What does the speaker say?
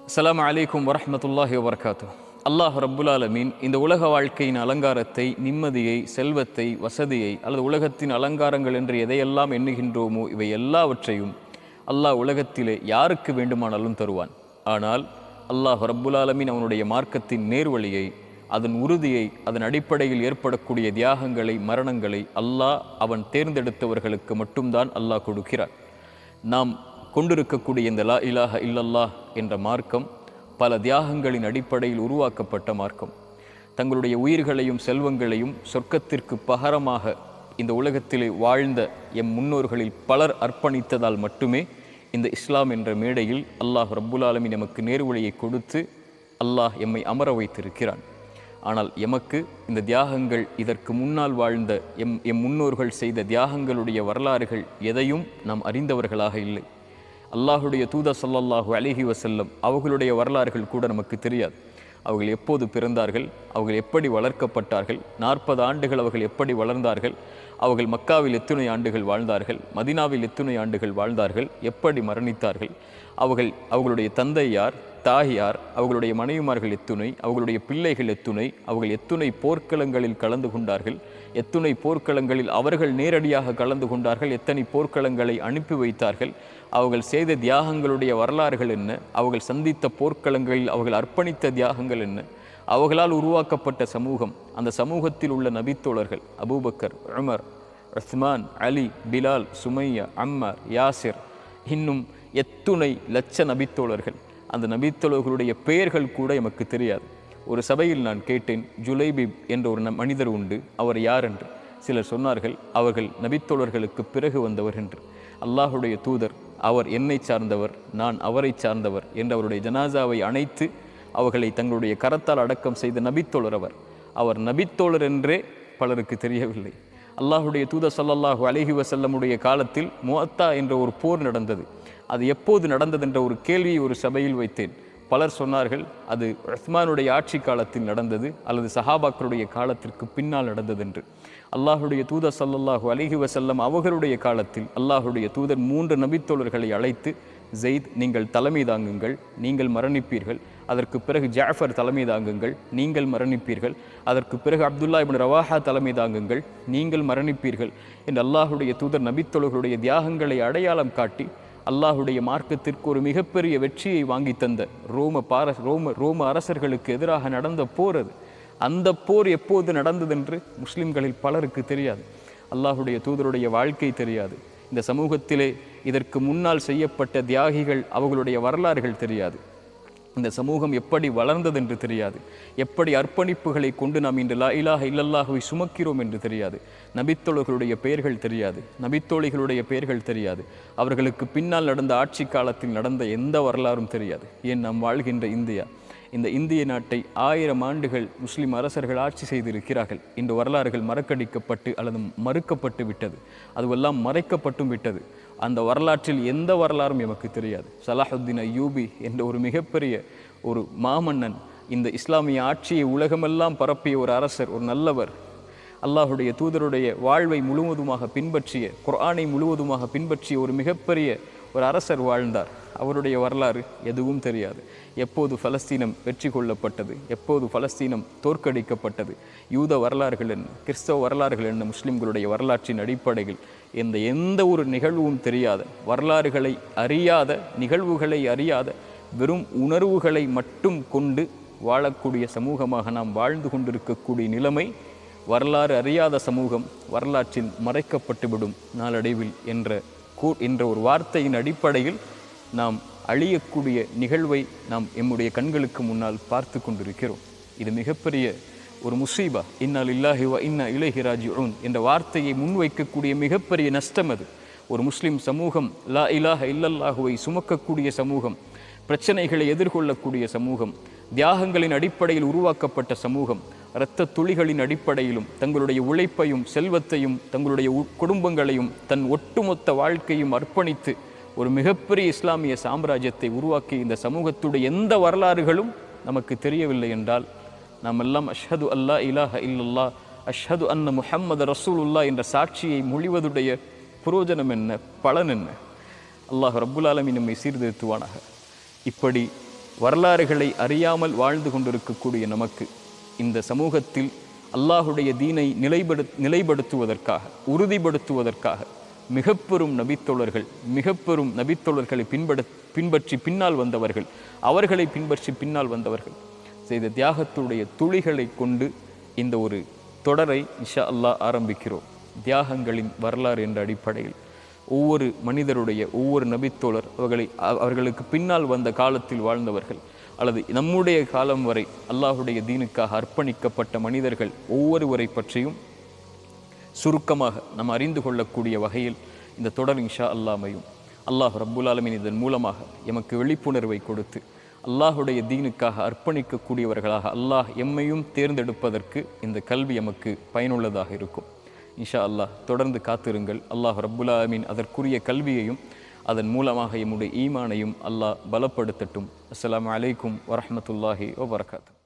அஸ்ஸலாமு அலைக்கும் வரஹ்மத்துல்லாஹி வபரகாத்துஹ். அல்லாஹ் ரப்புல் ஆலமீன் இந்த உலக வாழ்க்கையின் அலங்காரத்தை, நிம்மதியை, செல்வத்தை, வசதியை அல்லது உலகத்தின் அலங்காரங்கள் என்று எதையெல்லாம் எண்ணுகின்றோமோ இவை எல்லாவற்றையும் அல்லாஹ் உலகத்திலே யாருக்கு வேண்டுமானாலும் தருவான். ஆனால் அல்லாஹ் ரப்புல் ஆலமீன் அவனுடைய மார்க்கத்தின் நேர்வழியை, அதன் உறுதியை, அதன் அடிப்படையில் ஏற்படக்கூடிய தியாகங்களை, மரணங்களை அல்லாஹ் அவன் தேர்ந்தெடுத்தவர்களுக்கு மட்டும்தான் அல்லாஹ் கொடுக்கிறான். நாம் கொண்டிருக்கக்கூடிய இந்த லா இலாஹ இல்லல்லாஹ் என்ற மார்க்கம் பல தியாகங்களின் அடிப்படையில் உருவாக்கப்பட்ட மார்க்கம். தங்களுடைய உயிர்களையும் செல்வங்களையும் சொர்க்கத்திற்கு பகரமாக இந்த உலகத்திலே வாழ்ந்த எம் முன்னோர்களில் பலர் அர்ப்பணித்ததால் மட்டுமே இந்த இஸ்லாம் என்ற மேடையில் அல்லாஹ் ரப்புல் ஆலமீன் எமக்கு நேர்வழியை கொடுத்து அல்லாஹ் எம்மை அமர வைத்திருக்கிறான். ஆனால் எமக்கு இந்த தியாகங்கள், இதற்கு முன்னால் வாழ்ந்த எம் முன்னோர்கள் செய்த தியாகங்களுடைய வரலாறுகள் எதையும் நாம் அறிந்தவர்களாக இல்லை. அல்லாஹுடைய தூதர் ஸல்லல்லாஹு அலைஹி வஸல்லம் அவர்களுடைய வரலாறுகள் கூட நமக்கு தெரியாது. அவர்கள் எப்போது பிறந்தார்கள், அவர்கள் எப்படி வளர்க்கப்பட்டார்கள், 40 ஆண்டுகள் அவர்கள் எப்படி வளர்ந்தார்கள், அவர்கள் மக்காவில் எத்துணை ஆண்டுகள் வாழ்ந்தார்கள், மதீனாவில் எத்துணை ஆண்டுகள் வாழ்ந்தார்கள், எப்படி மரணித்தார்கள், அவர்களுடைய தந்தை யார், தாய் யார், அவர்களுடைய மனைவிமார்கள் எத்துணை, அவர்களுடைய பிள்ளைகள் எத்துணை, அவர்கள் எத்துணை போர்க்களங்களில் கலந்து கொண்டார்கள், எத்துணை போர்க்களங்களில் அவர்கள் நேரடியாக கலந்து கொண்டார்கள், எத்தனை போர்க்களங்களை அனுப்பி வைத்தார்கள், அவர்கள் செய்த தியாகங்களுடைய வரலாறுகள் என்ன, அவர்கள் சந்தித்த போர்க்களங்களில் அவர்கள் அர்ப்பணித்த தியாகங்கள் என்ன, அவர்களால் உருவாக்கப்பட்ட சமூகம், அந்த சமூகத்தில் உள்ள நபித்தோழர்கள் அபூபக்கர், உமர், உஸ்மான், அலி, பிலால், சுமையா, அம்மார், யாசிர், இன்னும் எத்துணை லட்ச நபித்தோழர்கள். அந்த நபித்தோழர்களுடைய பெயர்கள் கூட எமக்கு தெரியாது. ஒரு சபையில் நான் கேட்டேன், ஜுலைபிப் என்ற ஒரு மனிதர் உண்டு, அவர் யார் என்று. சிலர் சொன்னார்கள், அவர்கள் நபித்தோழர்களுக்கு பிறகு வந்தவர் என்று. அல்லாஹுடைய தூதர், அவர் என்னை சார்ந்தவர், நான் அவரை சார்ந்தவர் என்று அவருடைய ஜனாசாவை அணைத்து அவர்களை தங்களுடைய கரத்தால் அடக்கம் செய்த நபித்தோழர் அவர் நபித்தோழர் என்றே பலருக்கு தெரியவில்லை. அல்லாஹுடைய தூதர் ஸல்லல்லாஹு அலைஹி வஸல்லமுடைய காலத்தில் முஅத்தா என்ற ஒரு போர் நடந்தது. அது எப்போது நடந்தது என்ற ஒரு கேள்வியை ஒரு சபையில் வைத்தேன். பலர் சொன்னார்கள், அது உஸ்மானுடைய ஆட்சி காலத்தில் நடந்தது அல்லது சஹாபாக்களுடைய காலத்திற்கு பின்னால் நடந்தது என்று. அல்லாஹுடைய தூதர் ஸல்லல்லாஹு அலைஹி வஸல்லம் அவர்களுடைய காலத்தில் அல்லாஹுடைய தூதர் 3 நபித்தோழர்களை அழைத்து, ஜெயித் நீங்கள் தலைமை தாங்குங்கள், நீங்கள் மரணிப்பீர்கள். அதற்கு பிறகு ஜாஃபர் தலைமை தாங்குங்கள், நீங்கள் மரணிப்பீர்கள். அதற்கு பிறகு அப்துல்லா இப்னு ரவாஹா தலைமை தாங்குங்கள், நீங்கள் மரணிப்பீர்கள் என்று அல்லாஹுடைய தூதர் நபித்தோழர்களுடைய தியாகங்களை அடையாளம் காட்டி அல்லாஹுடைய மார்க்கத்திற்கு ஒரு மிகப்பெரிய வெற்றியை வாங்கி தந்த ரோம அரசர்களுக்கு எதிராக நடந்த போர் அது. அந்த போர் எப்போது நடந்ததென்று முஸ்லிம்களில் பலருக்கு தெரியாது. அல்லாஹுடைய தூதருடைய வாழ்க்கை தெரியாது. இந்த சமூகத்திலே இதற்கு முன்னால் செய்யப்பட்ட தியாகிகள், அவர்களுடைய வரலாறுகள் தெரியாது. இந்த சமூகம் எப்படி வளர்ந்தது என்று தெரியாது. எப்படி அர்ப்பணிப்புகளை கொண்டு நாம் இன்று லா இலாஹ இல்லல்லாஹுவை சுமக்கிறோம் என்று தெரியாது. நபித்தோழர்களுடைய பெயர்கள் தெரியாது, நபித்தோழிகளுடைய பெயர்கள் தெரியாது. அவர்களுக்கு பின்னால் நடந்த ஆட்சி காலத்தில் நடந்த எந்த வரலாறும் தெரியாது. ஏன் நாம் வாழ்கின்ற இந்த இந்திய நாட்டை 1000 ஆண்டுகள் முஸ்லிம் அரசர்கள் ஆட்சி செய்திருக்கிறார்கள். இன்று வரலாறுகள் மறக்கடிக்கப்பட்டு அல்லது மறுக்கப்பட்டு விட்டது. அதுவெல்லாம் மறைக்கப்பட்டும் விட்டது. அந்த வரலாற்றில் எந்த வரலாறும் எமக்கு தெரியாது. ஸலாஹுத்தீன் அய்யூபி என்ற ஒரு மிகப்பெரிய ஒரு மாமன்னன், இந்த இஸ்லாமிய ஆட்சியை உலகமெல்லாம் பரப்பிய ஒரு அரசர், ஒரு நல்லவர், அல்லாஹுடைய தூதருடைய வாழ்வை முழுவதுமாக பின்பற்றிய, குர்ஆனை முழுவதுமாக பின்பற்றிய ஒரு மிகப்பெரிய ஒரு அரசர் வாழ்ந்தார். அவருடைய வரலாறு எதுவும் தெரியாது. எப்போது பலஸ்தீனம் வெற்றி கொள்ளப்பட்டது, எப்போது பலஸ்தீனம் தோற்கடிக்கப்பட்டது, யூத வரலாறுகள் என்ன, கிறிஸ்தவ வரலாறுகள் என்ன, முஸ்லிம்களுடைய வரலாற்றின் அடிப்படையில் எந்த ஒரு நிகழ்வும் தெரியாத, வரலாறுகளை அறியாத, நிகழ்வுகளை அறியாத, வெறும் உணர்வுகளை மட்டும் கொண்டு வாழக்கூடிய சமூகமாக நாம் வாழ்ந்து கொண்டிருக்கக்கூடிய நிலைமை, வரலாறு அறியாத சமூகம் வரலாற்றில் மறைக்கப்பட்டுவிடும் நாளடைவில் என்ற ஒரு வார்த்தையின் அடிப்படையில் நாம் அழியக்கூடிய நிகழ்வை நாம் எம்முடைய கண்களுக்கு முன்னால் பார்த்து கொண்டிருக்கிறோம். இது மிகப்பெரிய ஒரு முசீபா. இன்னா லில்லாஹி வ இன்னா இலைஹி ராஜிஊன் என்ற வார்த்தையை முன்வைக்கக்கூடிய மிகப்பெரிய நஷ்டம் அது. ஒரு முஸ்லிம் சமூகம் லா இலாஹ இல்லல்லாஹுவை சுமக்கக்கூடிய சமூகம், பிரச்சனைகளை எதிர்கொள்ளக்கூடிய சமூகம், தியாகங்களின் அடிப்படையில் உருவாக்கப்பட்ட சமூகம், இரத்த துளிகளின் அடிப்படையிலும் தங்களுடைய உழைப்பையும் செல்வத்தையும் தங்களுடைய குடும்பங்களையும் தன் ஒட்டுமொத்த வாழ்க்கையும் அர்ப்பணித்து ஒரு மிகப்பெரிய இஸ்லாமிய சாம்ராஜ்யத்தை உருவாக்கி இந்த சமூகத்துடைய எந்த வரலாறுகளும் நமக்கு தெரியவில்லை என்றால் நாம் எல்லாம் அஷ்ஹது அல்லா இலாஹ இல்லல்லாஹ், அஷ்ஹது அன்ன முஹம்மது ரசூலுல்லாஹ் என்ற சாட்சியை மொழிவதுடைய புரோஜனம் என்ன, பலன் என்ன? அல்லாஹ் ரப்புல் ஆலமீன் நம்மை சீர்திருத்துவானாக. இப்படி வரலாறுகளை அறியாமல் வாழ்ந்து கொண்டிருக்கக்கூடிய நமக்கு இந்த சமூகத்தில் அல்லாஹுடைய தீனை நிலைப்படுத்துவதற்காக, உறுதிப்படுத்துவதற்காக மிகப்பெரும் நபித்தோழர்களை பின்பற்றி பின்னால் வந்தவர்கள், அவர்களை பின்பற்றி பின்னால் வந்தவர்கள் செய்த தியாகத்துடைய துளிகளை கொண்டு இந்த ஒரு தொடரை இன்ஷா அல்லாஹ் ஆரம்பிக்கிறோம். தியாகங்களின் வரலாறு என்ற அடிப்படையில் ஒவ்வொரு மனிதருடைய ஒவ்வொரு நபித்தோழர் அவர்களுக்கு பின்னால் வந்த காலத்தில் வாழ்ந்தவர்கள் அல்லது நம்முடைய காலம் வரை அல்லாஹுடைய தீனுக்காக அர்ப்பணிக்கப்பட்ட மனிதர்கள் ஒவ்வொருவரை பற்றியும் சுருக்கமாக நாம் அறிந்து கொள்ளக்கூடிய வகையில் இந்த தொடர் இன்ஷா அல்லாஹ் அமையும். அல்லாஹ் ரப்புல் ஆலமீன் இதன் மூலமாக எமக்கு விழிப்புணர்வை கொடுத்து அல்லாஹுடைய தீனுக்காக அர்ப்பணிக்கக்கூடியவர்களாக அல்லாஹ் எம்மையும் தேர்ந்தெடுப்பதற்கு இந்த கல்வி எமக்கு பயனுள்ளதாக இருக்கும். இன்ஷா அல்லாஹ் தொடர்ந்து காத்திருங்கள். அல்லாஹ் ரப்புல் ஆலமீன் அதற்குரிய கல்வியையும் அதன் மூலமாக எம்முடைய ஈமானையும் அல்லாஹ் பலப்படுத்தட்டும். அஸ்ஸலாமு அலைக்கும் வரஹ்மத்துல்லாஹி வபரகாத்துஹு.